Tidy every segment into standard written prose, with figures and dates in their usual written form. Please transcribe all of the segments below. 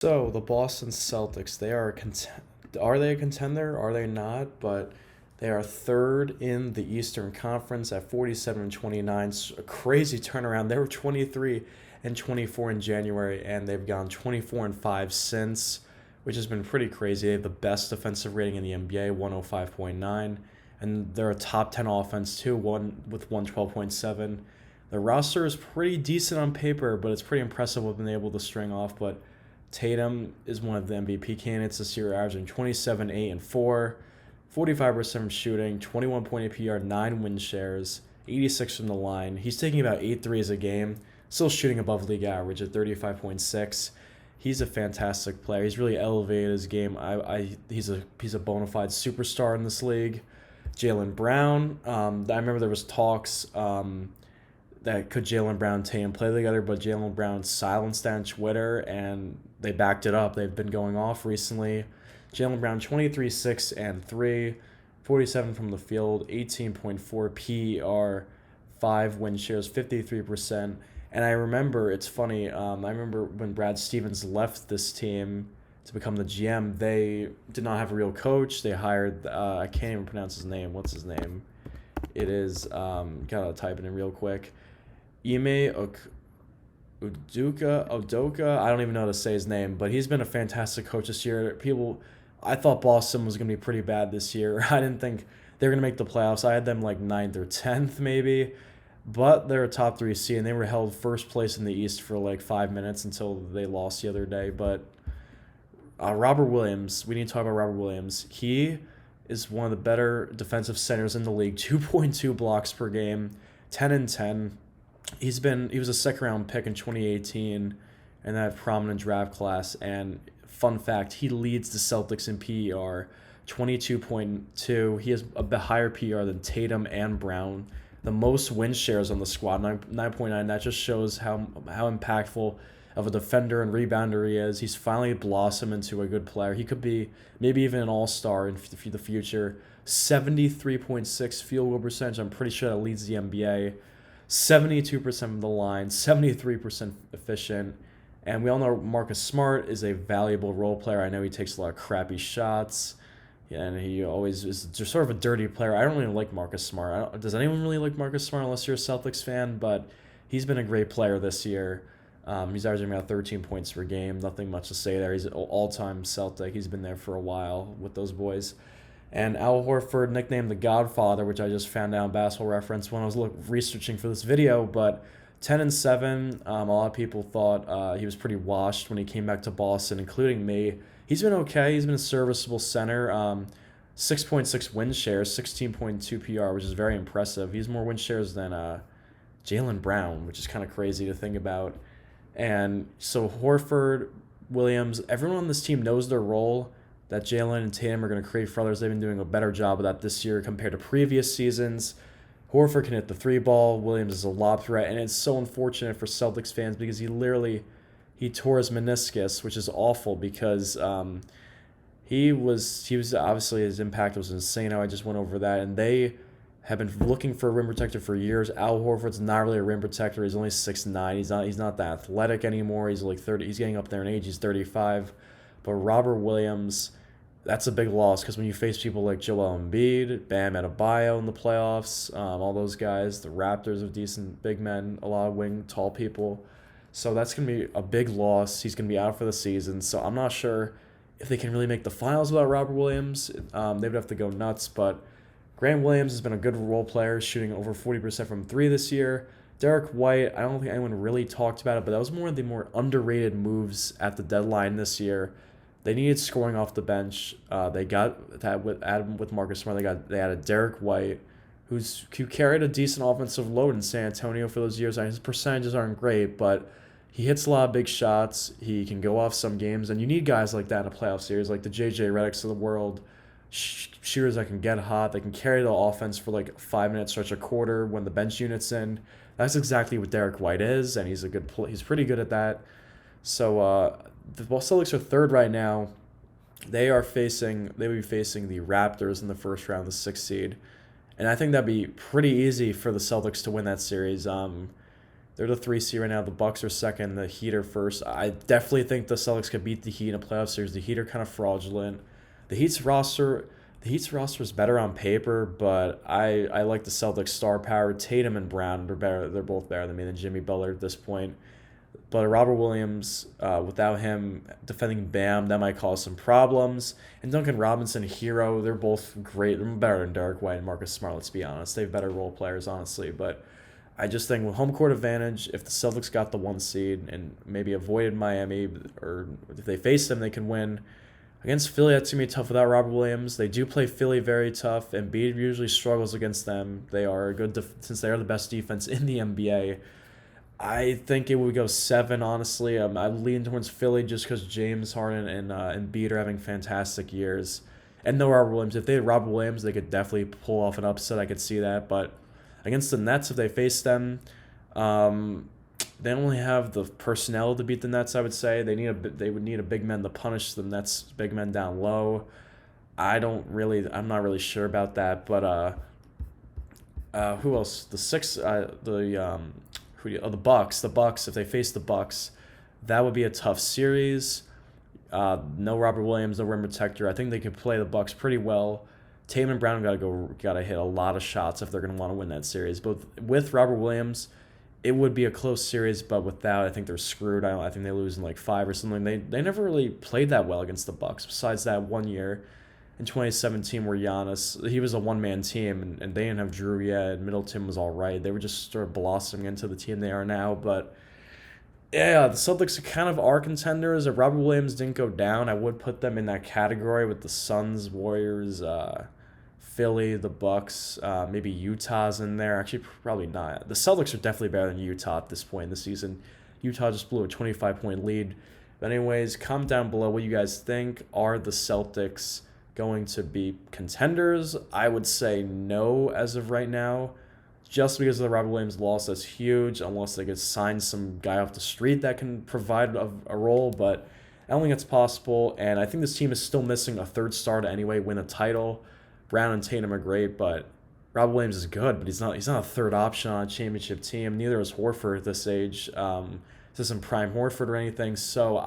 So the Boston Celtics, are they a contender? Are they not? But they are third in the Eastern Conference at 47 and 29. A crazy turnaround. They were 23 and 24 in January, and they've gone 24 and 5 since, which has been pretty crazy. They have the best defensive rating in the NBA, 105.9, and they're a top 10 offense too, one with 112.7. The roster is pretty decent on paper, but it's pretty impressive what they've been able to string off. But Tatum is one of the MVP candidates this year, averaging 27, 8, and 4, 45% shooting, 21.8 PR, 9 win shares, 86 from the line. He's taking about 8 threes a game, still shooting above league average at 35.6. He's a fantastic player. He's really elevated his game. He's a bona fide superstar in this league. Jaylen Brown. I remember there was talks that could Jaylen Brown and Tatum play together, but Jaylen Brown silenced that on Twitter, and they backed it up. They've been going off recently. Jaylen Brown, 23, 6, and 3, 47 from the field, 18.4 PER, 5 win shares, 53%. And I remember, it's funny, I remember when Brad Stevens left this team to become the GM, they did not have a real coach. They hired, I can't even pronounce his name. What's his name? It is, gotta type it in real quick. Udoka. I don't even know how to say his name, but he's been a fantastic coach this year. I thought Boston was going to be pretty bad this year. I didn't think they were going to make the playoffs. I had them like 9th or 10th maybe, but they're a top 3 seed, and they were held first place in the East for like 5 minutes until they lost the other day. But Robert Williams, we need to talk about Robert Williams. He is one of the better defensive centers in the league, 2.2 blocks per game, 10 and 10. He was a second round pick in 2018 in that prominent draft class, and fun fact, he leads the Celtics in PER, 22.2. He has a bit higher PER than Tatum and Brown. The most win shares on the squad, 9.9. That just shows how impactful of a defender and rebounder he is. He's finally blossomed into a good player. He could be maybe even an all-star in the future. 73.6 field goal percentage. I'm pretty sure that leads the NBA. 72% of the line, 73% efficient. And we all know Marcus Smart is a valuable role player. I know he takes a lot of crappy shots, and he always is just sort of a dirty player. I don't really like Marcus Smart. Does anyone really like Marcus Smart unless you're a Celtics fan? But he's been a great player this year. He's averaging about 13 points per game. Nothing much to say there. He's an all-time Celtic. He's been there for a while with those boys. And Al Horford, nicknamed the Godfather, which I just found out in Basketball Reference when I was researching for this video, but 10 and 7. A lot of people thought he was pretty washed when he came back to Boston, including me. He's been okay. He's been a serviceable center. 6.6 win shares, 16.2 PR, which is very impressive. He has more win shares than Jaylen Brown, which is kind of crazy to think about. And so Horford, Williams, everyone on this team knows their role that Jaylen and Tatum are going to create for others. They've been doing a better job of that this year compared to previous seasons. Horford can hit the 3 ball. Williams is a lob threat, and it's so unfortunate for Celtics fans because he tore his meniscus, which is awful because he was obviously, his impact was insane. I just went over that, and they have been looking for a rim protector for years. Al Horford's not really a rim protector. He's only 6'9". He's not that athletic anymore. He's like 30. He's getting up there in age. He's 35. But Robert Williams, that's a big loss because when you face people like Joel Embiid, Bam Adebayo in the playoffs, all those guys, the Raptors have decent big men, a lot of tall people. So that's going to be a big loss. He's going to be out for the season. So I'm not sure if they can really make the finals without Robert Williams. They would have to go nuts. But Grant Williams has been a good role player, shooting over 40% from 3 this year. Derek White, I don't think anyone really talked about it, but that was one of the more underrated moves at the deadline this year. They needed scoring off the bench. They got that with Marcus Smart. They added Derek White, who carried a decent offensive load in San Antonio for those years. His percentages aren't great, but he hits a lot of big shots. He can go off some games, and you need guys like that in a playoff series, like the J.J. Redicks of the world, shooters that can get hot. They can carry the offense for like a 5-minute stretch, a quarter when the bench unit's in. That's exactly what Derek White is, and he's he's pretty good at that. So the Celtics are third right now. They will be facing the Raptors in the first round, the 6th seed, and I think that'd be pretty easy for the Celtics to win that series. They're the 3 seed right now. The Bucks are second. The Heat are first. I definitely think the Celtics could beat the Heat in a playoff series. The Heat are kind of fraudulent. The Heat's roster, the Heat's roster is better on paper, but I like the Celtics star power. Tatum and Brown are better. They're both better than me than Jimmy Butler at this point. But Robert Williams, without him defending Bam, that might cause some problems. And Duncan Robinson, Hero, they're both great. They're better than Derek White and Marcus Smart, let's be honest. They have better role players, honestly. But I just think with home court advantage, if the Celtics got the 1 seed and maybe avoided Miami, or if they face them, they can win. Against Philly, that's going to be tough without Robert Williams. They do play Philly very tough, and Embiid usually struggles against them. They are a good since they are the best defense in the NBA. I think it would go 7, honestly. I lean towards Philly just because James Harden and Embiid are having fantastic years. And no Robert Williams. If they had Robert Williams, they could definitely pull off an upset. I could see that. But against the Nets, if they face them, they don't really have the personnel to beat the Nets, I would say. They would need a big man to punish the Nets' big men down low. I'm not really sure about that. But who else? The Bucks. The Bucks, if they face the Bucks, that would be a tough series. No Robert Williams, no rim protector. I think they could play the Bucks pretty well. Tatum and Brown gotta hit a lot of shots if they're gonna want to win that series. But with Robert Williams, it would be a close series. But without, I think they're screwed. I think they lose in like 5 or something. They never really played that well against the Bucks. Besides that 1 year in 2017 where he was a one-man team, and they didn't have Drew yet, and Middleton was all right. They were just sort of blossoming into the team they are now. But yeah, the Celtics kind of are contenders. If Robert Williams didn't go down, I would put them in that category with the Suns, Warriors, Philly, the Bucks, maybe Utah's in there. Actually, probably not. The Celtics are definitely better than Utah at this point in the season. Utah just blew a 25-point lead. But anyways, comment down below what you guys think. Are the Celtics going to be contenders? I would say no as of right now, just because of the Robert Williams loss. That's huge, unless they could sign some guy off the street that can provide a role, but I don't think it's possible. And I think this team is still missing a third star to anyway win a title. Brown and Tatum are great, but Robert Williams is good, but he's not a third option on a championship team. Neither is Horford at this age. This isn't prime Horford or anything, so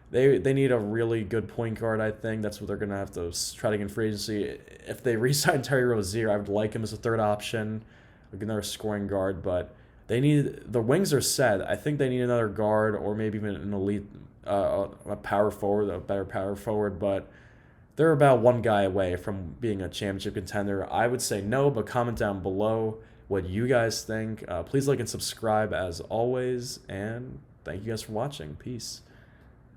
They need a really good point guard, I think. That's what they're going to have to try to get in free agency. If they re-sign Terry Rozier, I would like him as a third option, like another scoring guard. But the wings are set. I think they need another guard or maybe even an elite, a power forward, a better power forward. But they're about one guy away from being a championship contender. I would say no, but comment down below what you guys think. Please like and subscribe as always. And thank you guys for watching. Peace.